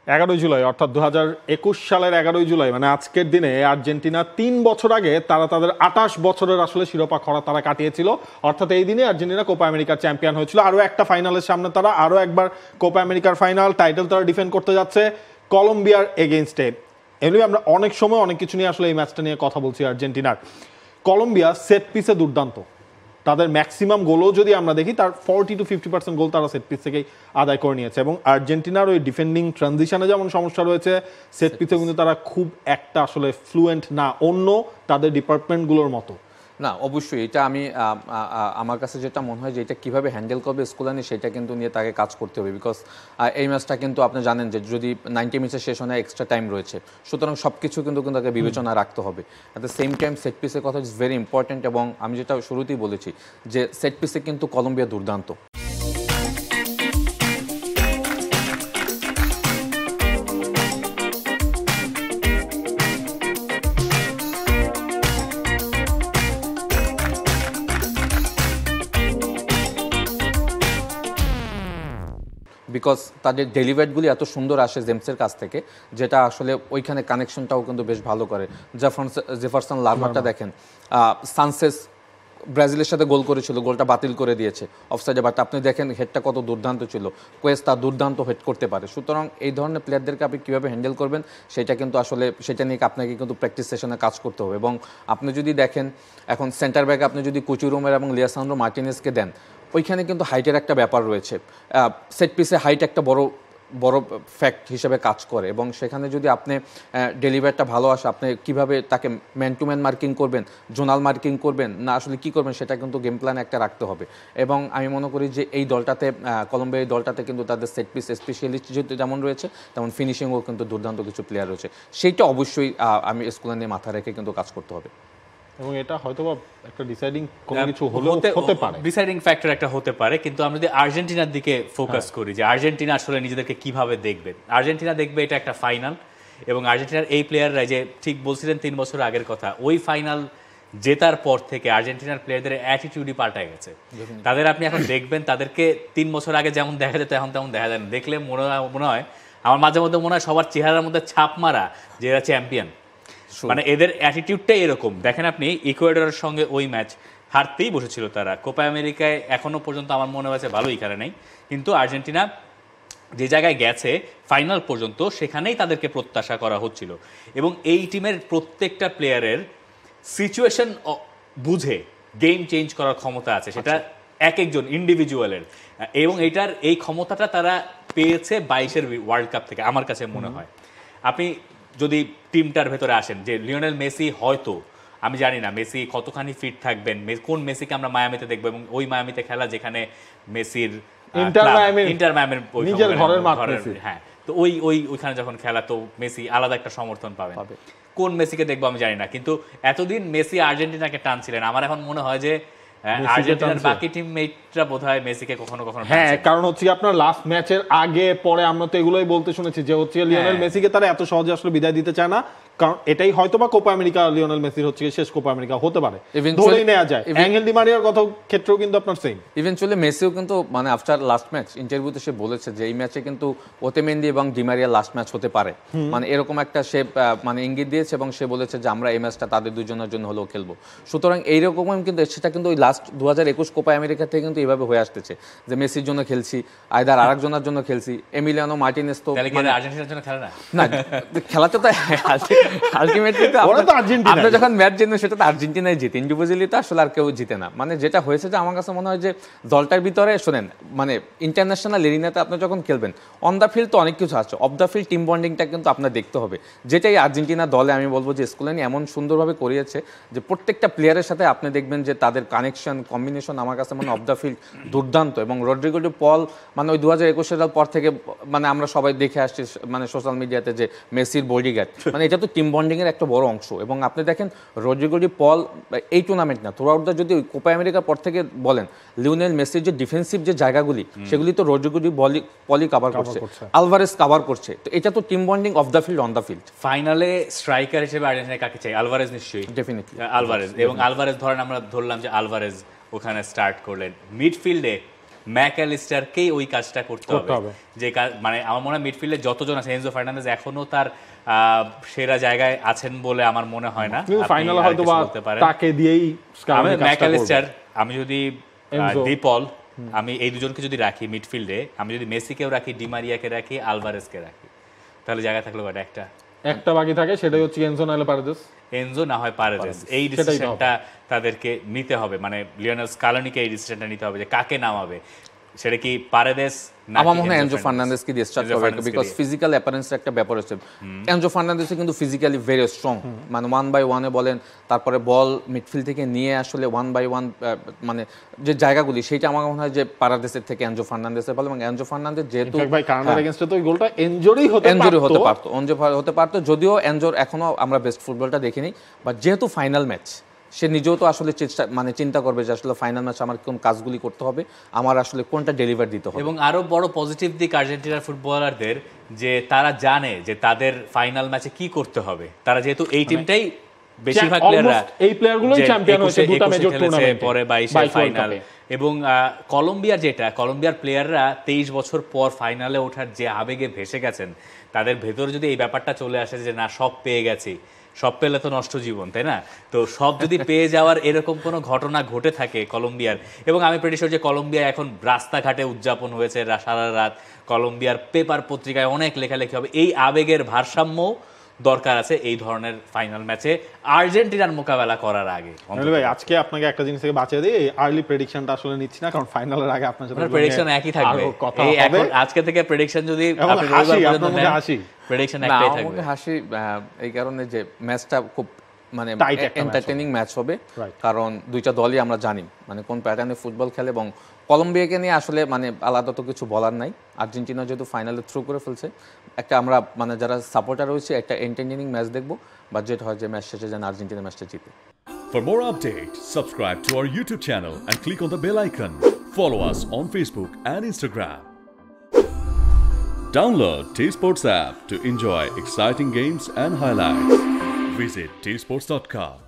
11 জুলাই অর্থাৎ 2021 সালের 11 জুলাই মানে আজকের দিনে আর্জেন্টিনা 3 বছর আগে তারা তাদের 28 বছরের আসলে শিরোপা খরা তারা কাটিয়েছিল। অর্থাৎ এই দিনে আর্জেন্টিনা কোপা আমেরিকার চ্যাম্পিয়ন হয়েছিল। আরও একটা ফাইনালের সামনে তারা আরও একবার কোপা আমেরিকার ফাইনাল টাইটেল তারা ডিফেন্ড করতে যাচ্ছে কলম্বিয়ার এগেইনস্টে। এমনি আমরা অনেক সময় অনেক কিছু নিয়ে আসলে এই ম্যাচটা নিয়ে কথা বলছি আর্জেন্টিনার। কলম্বিয়া সেট পিসে দুর্দান্ত, তাদের ম্যাক্সিমাম গোলও যদি আমরা দেখি তার 40 to 50% গোল তারা সেট পিস থেকেই আদায় করে নিয়েছে। এবং আর্জেন্টিনার ওই ডিফেন্ডিং ট্রানজিশনে যেমন সমস্যা রয়েছে, সেট পিসে কিন্তু তারা খুব একটা আসলে ফ্লুয়েন্ট না অন্য তাদের ডিপার্টমেন্টগুলোর মতো না। অবশ্যই এটা আমি আমার কাছে যেটা মনে হয় যে এটা কীভাবে হ্যান্ডেল করবে স্কুলানি সেটা কিন্তু নিয়ে তাকে কাজ করতে হবে। বিকজ এই ম্যাচটা কিন্তু আপনি জানেন যে যদি 90 মিনিটে শেষ হয় এক্সট্রা টাইম রয়েছে, সুতরাং সব কিছু কিন্তু তাকে বিবেচনা রাখতে হবে। At the same time set পিসের কথা ইজ ভেরি ইম্পর্টেন্ট। এবং আমি যেটা শুরুতেই বলেছি যে সেট পিসে কিন্তু কলম্বিয়া দুর্দান্ত। বিকজ তাদের ডেলিভারিগুলি এত সুন্দর আসে জেমসের কাছ থেকে, যেটা আসলে ওইখানে কানেকশনটাও কিন্তু বেশ ভালো করে। জেফারসন লার্ভারটা দেখেন, সানসেস ব্রাজিলের সাথে গোল করেছিল, গোলটা বাতিল করে দিয়েছে অফসাইডে, বাট আপনি দেখেন হেডটা কত দুর্দান্ত ছিল। কোয়েস্তা দুর্দান্ত হেড করতে পারে। সুতরাং এই ধরনের প্লেয়ারদেরকে আপনি কীভাবে হ্যান্ডেল করবেন সেটা কিন্তু আসলে সেটা নিয়ে আপনাকে কিন্তু প্র্যাকটিস সেশনে কাজ করতে হবে। এবং আপনি যদি দেখেন এখন সেন্টার ব্যাকে আপনি যদি কুচুরোমের এবং লিয়াসান্দ্রো মার্টিনেজকে দেন, ওইখানে কিন্তু হাইটের একটা ব্যাপার রয়েছে। সেট পিসে হাইট একটা বড় ফ্যাক্ট হিসেবে কাজ করে। এবং সেখানে যদি আপনি ডেলিভারিটা ভালো আসে, আপনি কিভাবে তাকে ম্যান টু ম্যান মার্কিং করবেন, জোনাল মার্কিং করবেন না আসলে কি করবেন সেটা কিন্তু গেম প্ল্যান একটা রাখতে হবে। এবং আমি মনে করি যে এই দলটাতে কলম্বিয়া এই দলটাতে কিন্তু তাদের সেট পিস স্পেশালিস্ট যেমন রয়েছে তেমন ফিনিশিংও কিন্তু দুর্দান্ত কিছু প্লেয়ার রয়েছে। সেইটা অবশ্যই আমি স্কুলে নিয়ে মাথায় রেখে কিন্তু কাজ করতে হবে। এবং এটা হয়তোবা একটা ডিসাইডিং কোনো কিছু হতে পারে, ডিসাইডিং ফ্যাক্টর একটা হতে পারে। কিন্তু আমরা যদি আর্জেন্টিনার দিকে ফোকাস করি যে আর্জেন্টিনা আসলে নিজেদেরকে কিভাবে দেখবে, আর্জেন্টিনা দেখবে এটা একটা ফাইনাল। এবং আর্জেন্টিনার এই প্লেয়াররা যে ঠিক বলছিলেন 3 বছর আগের কথা, ওই ফাইনাল জেতার পর থেকে আর্জেন্টিনার প্লেয়ারদের অ্যাটিটিউডই পাল্টায় গেছে। তাদের আপনি এখন দেখবেন তাদেরকে 3 বছর আগে যেমন দেখা যেত এখন তেমন দেখা যায় না। দেখলে মনে হয় আমার মাঝে মধ্যে মনে হয় সবার চেহারার মধ্যে ছাপ মারা যে এরা চ্যাম্পিয়ন। মানে এদের অ্যাটিটিউডটাই এরকম। দেখেন আপনি ইকুয়েডরের সঙ্গে ওই ম্যাচ হারতেই বসেছিল তারা। কোপা আমেরিকায় এখনো পর্যন্ত আমার মনে হয়েছে ভালোই খেলে নেই, কিন্তু আর্জেন্টিনা যে জায়গায় গেছে ফাইনাল পর্যন্ত সেখানেই তাদেরকে প্রত্যাশা করা হচ্ছিল। এবং এই টিমের প্রত্যেকটা প্লেয়ারের সিচুয়েশন বুঝে গেম চেঞ্জ করার ক্ষমতা আছে, সেটা এক একজন ইন্ডিভিজুয়ালের। এবং এইটার এই ক্ষমতাটা তারা পেয়েছে 22-এর ওয়ার্ল্ড কাপ থেকে আমার কাছে মনে হয়। আপনি যদি টিমটার ভেতরে আসেন যে লিওনেল মেসি, হয়তো আমি জানি না মেসি কতখানি ফিট থাকবেন, কোন মেসিকে আমরা মায়ামিতে দেখবো, এবং ওই মায়ামিতে খেলা যেখানে মেসির ইন্টার মায়ামির নিজের ঘরের মাঠ, হ্যাঁ, তো ওইখানে যখন খেলা তো মেসি আলাদা একটা সমর্থন পাবেন। কোন মেসিকে দেখবো আমি জানি না, কিন্তু এতদিন মেসি আর্জেন্টিনাকে টানছিলেন। আমার এখন মনে হয় যে আর্জেন্টিনার বাকি টিমমেটরা বোধহয় মেসিকে কখনো হ্যাঁ, কারণ হচ্ছে আপনার লাস্ট ম্যাচের আগে পরে আমরা তো এগুলোই বলতে শুনেছি যে হচ্ছে লিওনেল মেসিকে তারা এত সহজে আসলে বিদায় দিতে চায় না, কারণ এটাই হয়তোবা কোপা আমেরিকা লিওনেল মেসির হচ্ছে শেষ কোপা আমেরিকা হতে পারে, ধরেই নেওয়া যায়। অ্যাঙ্গেল ডি মারিয়ার কথা ক্ষেত্রেও কিন্তু আপনার সেম। ইভেনচুয়ালি মেসিও কিন্তু মানে আফটার লাস্ট ম্যাচ ইন্টারভিউতে সে বলেছে যে এই ম্যাচে কিন্তু ওতেমেন্দি এবং ডি মারিয়ার লাস্ট ম্যাচ হতে পারে, মানে এরকম একটা সে মানে ইঙ্গিত দিয়েছে। এবং সে বলেছে যে আমরা এই ম্যাচটা তাদের দুজনের জন্য হলেও খেলবো। সুতরাং এইরকম কিন্তু সেটা কিন্তু ওই লাস্ট 2021 কোপা আমেরিকা থেকে কিন্তু এইভাবে হয়ে আসতেছে যে মেসির জন্য খেলছি, আইদার আরেকজনের জন্য খেলছি। এমিলিয়ানো মার্টিনেজ তো আর্জেন্টিনার জন্য খেলে না, খেলাতে তো আলটিমেটলি তো আপনি যখন ম্যাচ জিতেন সেটা তো আর্জেন্টিনাই জিতে, ইন্ডিভিজুয়ালি তো আসলে আর কেউ জিতে না। মানে যেটা হয়েছে যে আমার কাছে মনে হয় যে দলটার ভিতরে শোনেন মানে ইন্টারন্যাশনাল এরিনাতে আপনি যখন খেলবেন অন দ্য ফিল্ড তো অনেক কিছু আছে, অফ দ্য ফিল্ড টিম বন্ডিংটা কিন্তু আপনার দেখতে হবে। যেটাই আর্জেন্টিনা দলে আমি বলবো যে স্কুলেনি এমন সুন্দরভাবে করিয়েছে যে প্রত্যেকটা প্লেয়ারের সাথে আপনি দেখবেন যে তাদের কানেকশন কম্বিনেশন আমার কাছে মানে অফ দ্য ফিল্ড দুর্দান্ত। এবং রড্রিগো ডি পল মানে ওই 2021 সালের পর থেকে মানে আমরা সবাই দেখে আসছি মানে সোশ্যাল মিডিয়াতে যে মেসির বডিগার্ড, মানে এটা তো টিম বন্ডিংয়ের একটা বড় অংশ। এবং আপনি দেখেন রড্রিগো ডি পল এই টুর্নামেন্ট না থ্রু আউট দ্য যদি কোপা আমেরিকার পর থেকে বলেন লিওনেল মেসির যে ডিফেন্সিভ যে জায়গাগুলি সেগুলি তো রড্রিগো ডি পলি কভার করছে, আলভারেজ কভার করছে। তো এটা তো team bonding of the field on the field. ফাইনালে স্ট্রাইকার হিসেবে আর্জেন্টিনা কাকে চাই? আলভারেজ নিশ্চয়ই, ডেফিনেটলি আলভারেজ। এবং আলভারেজ ধরেন আমরা ধরলাম যে আলভারেজ ওখানে স্টার্ট করলেন, মিডফিল্ডে ম্যাকঅ্যালিস্টারকেই ওই কাজটা করতে হবে যে মানে আমার মনে হয় মিডফিল্ডে যতজন আছে এনজো ফার্নান্দেজ এখনো তার সেরা জায়গায় আছেন বলে আমার মনে হয় না। ফাইনালে হয়তো তাকে দিয়েই ম্যাকঅ্যালিস্টার, আমি যদি ডিপল, আমি এই দুজনকে যদি রাখি মিডফিল্ডে, আমি যদি মেসিকেও রাখি, ডিমারিয়াকে রাখি, আলভারেজকে রাখি, তাহলে জায়গা থাকলো একটা বাকি থাকে, সেটাই হচ্ছে এনজো নাহলে পারেদেস। এনজো না হয় পারেদেস, এই ডিসিশনটা তাদেরকে নিতে হবে, মানে লিওনেল স্কালোনিকে এই ডিসিশনটা নিতে হবে যে কাকে নামাবে, সেটা কি পারেদেস না আমার মনে হয় এনজো ফার্নান্দেজকে দিয়ে স্টার্ট করবে, বিকজ ফিজিক্যাল অ্যাপারেন্স একটা ব্যাপার আছে। এনজো ফার্নান্দেজ কিন্তু ফিজিক্যালি ভেরি স্ট্রং, মানে 1x1 বলেন, তারপরে বল মিডফিল্ড থেকে নিয়ে আসলে 1x1 মানে যে জায়গাগুলি, সেটা আমার মনে হয় যে পারাদেসের থেকে এনজো ফার্নান্দেজের ভালো। এবং এনজো ফার্নান্দেজ যেহেতু ভাই কানাডার এগেইনস্টে তো ওই গোলটা এনজোরই হতে পারতো, যদিও এনজোর এখনো আমরা বেস্ট ফুটবলটা দেখিনি, বাট যেহেতু ফাইনাল ম্যাচ, সে নিজেও তো আসলে চিন্তা করবে যে আসলে ফাইনাল ম্যাচ আমার কোন কাজগুলি করতে হবে, আমার আসলে কোনটা ডেলিভার দিতে হবে। এবং আরো বড় পজিটিভ দিক আর্জেন্টিনার ফুটবলারদের, যে তারা জানে যে তাদের ফাইনাল ম্যাচে কি করতে হবে। তারা যেহেতু এই টিমটাই বেশিরভাগ প্লেয়াররা, এই প্লেয়ারগুলোই চ্যাম্পিয়ন হয়েছে দুটো মেজর টুর্নামেন্টে, পরে 22 ফাইনাল। এবং কলম্বিয়ার প্লেয়াররা 23 বছর পর ফাইনালে ওঠার যে আবেগে ভেসে গেছেন, তাদের ভেতরে যদি এই ব্যাপারটা চলে আসে যে না সব পেয়ে গেছি, সব পেলে তো নষ্ট জীবন, তাই না? তো সব যদি পেয়ে যাওয়ার এরকম কোনো ঘটনা ঘটে থাকে কলম্বিয়ার, এবং আমি প্রেটি শিওর যে কলম্বিয়া এখন রাস্তাঘাটে উদযাপন হয়েছে সারা রাত, কলম্বিয়ার পেপার পত্রিকায় অনেক লেখালেখি হবে, এই আবেগের ভারসাম্য দরকার আছে এই ধরনের ফাইনাল ম্যাচে আর্জেন্টিনার মোকাবেলা করার আগে। ভাই আজকে আপনাকে একটা জিনিস থেকে বাঁচিয়ে দিই, আর্লি প্রেডিকশনটা আসলে নিচ্ছি না, কারণ ফাইনালের আগে আপনার সাথে প্রেডিকশন একই থাকবে। এই এখন আজকে থেকে প্রেডিকশন যদি আপনি প্রেডিকশন একটাই থাকবে। হাসি এই কারণে যে ম্যাচটা খুব মানে এন্টারটেইনিং ম্যাচ হবে, কারণ দুইটা দলই আমরা জানি মানে কোন প্যাটার্নে ফুটবল খেলে, এবং কলম্বিয়াকে নিয়ে আসলে মানে আলাদা তো কিছু বলার নাই। আর্জেন্টিনা যেহেতু ফাইনালে থ্রু করে ফেলছে, একটা আমরা মানে যারা সাপোর্টার রয়েছে একটা এন্টারটেইনিং ম্যাচ দেখবো, বা যেটা হয় যে ম্যাচ শেষে যেন আর্জেন্টিনা ম্যাচটা জিতে। For more updates, subscribe to our YouTube channel and click on the bell icon. Follow us on Facebook and Instagram. Download T-Sports app to enjoy exciting games and highlights. Visit tsports.com.